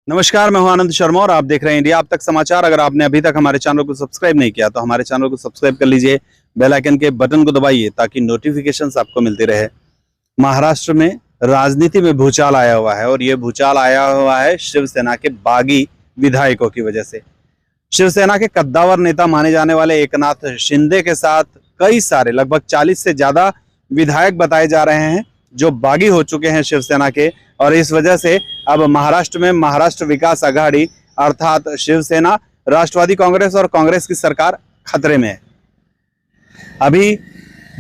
नमस्कार, मैं हूं आनंद शर्मा और आप देख रहे हैं इंडिया अब तक समाचार। अगर आपने अभी तक हमारे चैनल को सब्सक्राइब नहीं किया तो हमारे चैनल को सब्सक्राइब कर लीजिए, बेल आइकन के बटन को दबाइए ताकि नोटिफिकेशंस आपको मिलते रहे। महाराष्ट्र में राजनीति में भूचाल आया हुआ है और ये भूचाल आया हुआ है शिवसेना के बागी विधायकों की वजह से। शिवसेना के कद्दावर नेता माने जाने वाले एकनाथ शिंदे के साथ कई सारे लगभग 40 से ज्यादा विधायक बताए जा रहे हैं जो बागी हो चुके हैं शिवसेना के, और इस वजह से अब महाराष्ट्र में महाराष्ट्र विकास आघाड़ी अर्थात शिवसेना, राष्ट्रवादी कांग्रेस और कांग्रेस की सरकार खतरे में है। अभी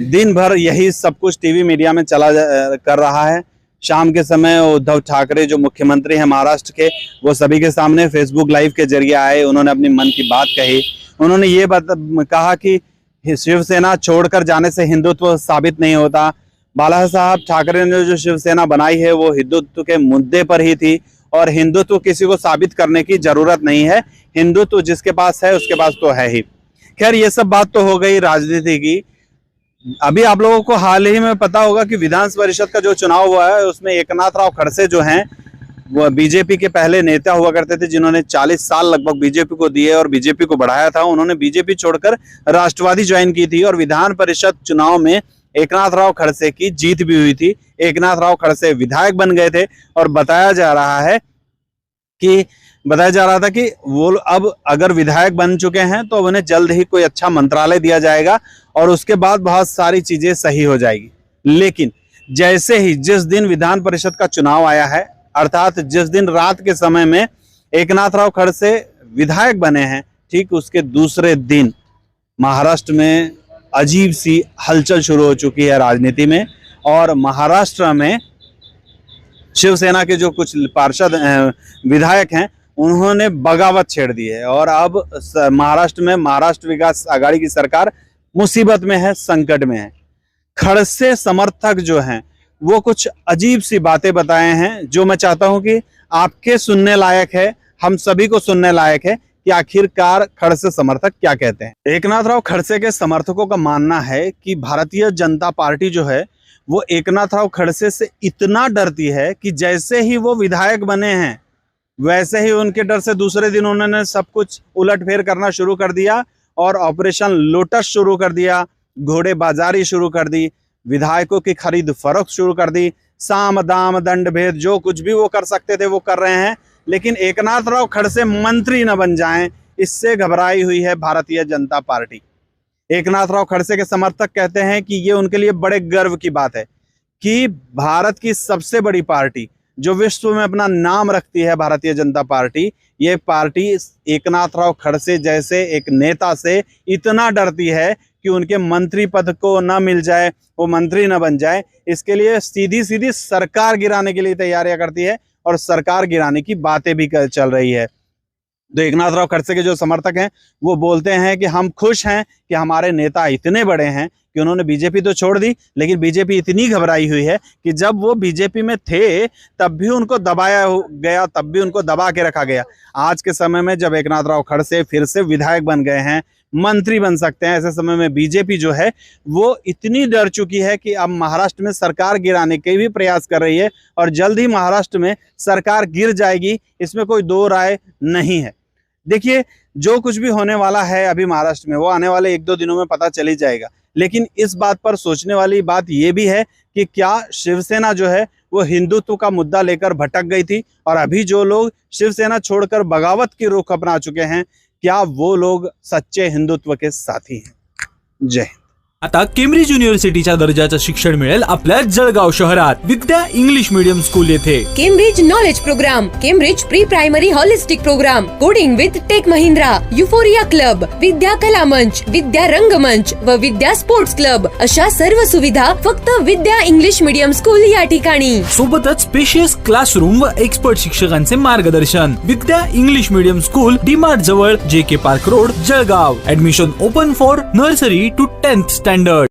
दिन भर यही सब कुछ टीवी मीडिया में चला कर रहा है। शाम के समय उद्धव ठाकरे जो मुख्यमंत्री हैं महाराष्ट्र के, वो सभी के सामने फेसबुक लाइव के जरिए आए। उन्होंने अपनी मन की बात कही। उन्होंने ये कहा कि शिवसेना छोड़कर जाने से हिंदुत्व साबित नहीं होता। बाला साहब ठाकरे ने जो शिवसेना बनाई है वो हिंदुत्व के मुद्दे पर ही थी और हिंदुत्व किसी को साबित करने की जरूरत नहीं है। हिंदुत्व जिसके पास है उसके पास तो है ही। खैर, ये सब बात तो हो गई राजनीति की। अभी आप लोगों को हाल ही में पता होगा कि विधान परिषद का जो चुनाव हुआ है उसमें एकनाथ राव खड़से जो हैं वो बीजेपी के पहले नेता हुआ करते थे, जिन्होंने 40 साल लगभग बीजेपी को दिए और बीजेपी को बढ़ाया था। उन्होंने बीजेपी छोड़कर राष्ट्रवादी ज्वाइन की थी और विधान परिषद चुनाव में एकनाथ राव खड़से की जीत भी हुई थी। एकनाथ राव खड़से विधायक बन गए थे और बताया जा रहा था कि वो अब अगर विधायक बन चुके हैं तो उन्हें जल्द ही कोई अच्छा मंत्रालय दिया जाएगा और उसके बाद बहुत सारी चीजें सही हो जाएगी। लेकिन जैसे ही जिस दिन विधान परिषद का चुनाव आया है, अर्थात जिस दिन रात के समय में एकनाथ राव खड़से विधायक बने हैं, ठीक उसके दूसरे दिन महाराष्ट्र में अजीब सी हलचल शुरू हो चुकी है राजनीति में। और महाराष्ट्र में शिवसेना के जो कुछ पार्षद विधायक हैं उन्होंने बगावत छेड़ दी है और अब महाराष्ट्र में महाराष्ट्र विकास आघाड़ी की सरकार मुसीबत में है, संकट में है। खड़से समर्थक जो हैं वो कुछ अजीब सी बातें बताए हैं जो मैं चाहता हूं कि आपके सुनने लायक है, हम सभी को सुनने लायक है कि आखिरकार खड़से समर्थक क्या कहते हैं। एकनाथ राव खड़से के समर्थकों का मानना है कि भारतीय जनता पार्टी जो है वो एकनाथ राव खड़से से इतना डरती है कि जैसे ही वो विधायक बने हैं वैसे ही उनके डर से दूसरे दिन उन्होंने सब कुछ उलटफेर करना शुरू कर दिया और ऑपरेशन लोटस शुरू कर दिया, घोड़े बाजारी शुरू कर दी, विधायकों की खरीद फरोख्त शुरू कर दी, साम दाम दंड भेद जो कुछ भी वो कर सकते थे वो कर रहे हैं। लेकिन एकनाथ राव खड़से मंत्री न बन जाएं, इससे घबराई हुई है भारतीय जनता पार्टी। एकनाथ राव खड़से के समर्थक कहते हैं कि ये उनके लिए बड़े गर्व की बात है कि भारत की सबसे बड़ी पार्टी जो विश्व में अपना नाम रखती है, भारतीय जनता पार्टी, ये पार्टी एकनाथ राव खड़से जैसे एक नेता से इतना डरती है कि उनके मंत्री पद को न मिल जाए, वो मंत्री न बन जाए, इसके लिए सीधी सीधी सरकार गिराने के लिए तैयारियां करती है और सरकार गिराने की बातें भी चल रही है। तो एकनाथ राव खड़से के जो समर्थक हैं वो बोलते हैं कि हम खुश हैं कि हमारे नेता इतने बड़े हैं कि उन्होंने बीजेपी तो छोड़ दी, लेकिन बीजेपी इतनी घबराई हुई है कि जब वो बीजेपी में थे तब भी उनको दबाया गया, तब भी उनको दबा के रखा गया। आज के समय में जब एकनाथ राव खड़से फिर से विधायक बन गए हैं, मंत्री बन सकते हैं, ऐसे समय में बीजेपी जो है वो इतनी डर चुकी है कि अब महाराष्ट्र में सरकार गिराने के भी प्रयास कर रही है और जल्द ही महाराष्ट्र में सरकार गिर जाएगी, इसमें कोई दो राय नहीं है। देखिए, जो कुछ भी होने वाला है अभी महाराष्ट्र में वो आने वाले 1-2 दिनों में पता चल ही जाएगा। लेकिन इस बात पर सोचने वाली बात ये भी है कि क्या शिवसेना जो है वो हिंदुत्व का मुद्दा लेकर भटक गई थी और अभी जो लोग शिवसेना छोड़कर बगावत की रुख अपना चुके हैं, क्या वो लोग सच्चे हिंदुत्व के साथी हैं? जय हिंद। आता केम्ब्रिज युनिव्हर्सिटीच्या दर्जाचं शिक्षण मिळेल आपल्या जळगाव शहरात विद्या इंग्लिश मीडियम स्कूल येथे। Cambridge knowledge program, Cambridge pre primary holistic program, coding with Tech Mahindra, Euphoria club, Vidya Kala Manch, विद्या रंगमंच व विद्या स्पोर्ट्स क्लब अशा सर्व सुविधा फक्त विद्या इंग्लिश मीडियम स्कूल या ठिकाणी। सोबतच स्पेशियस क्लासरूम व एक्सपर्ट शिक्षकांचे मार्गदर्शन। Vidya English medium school, DMart जवळ, JK park road, Jalgaon. Admission open for nursery to 10th standard.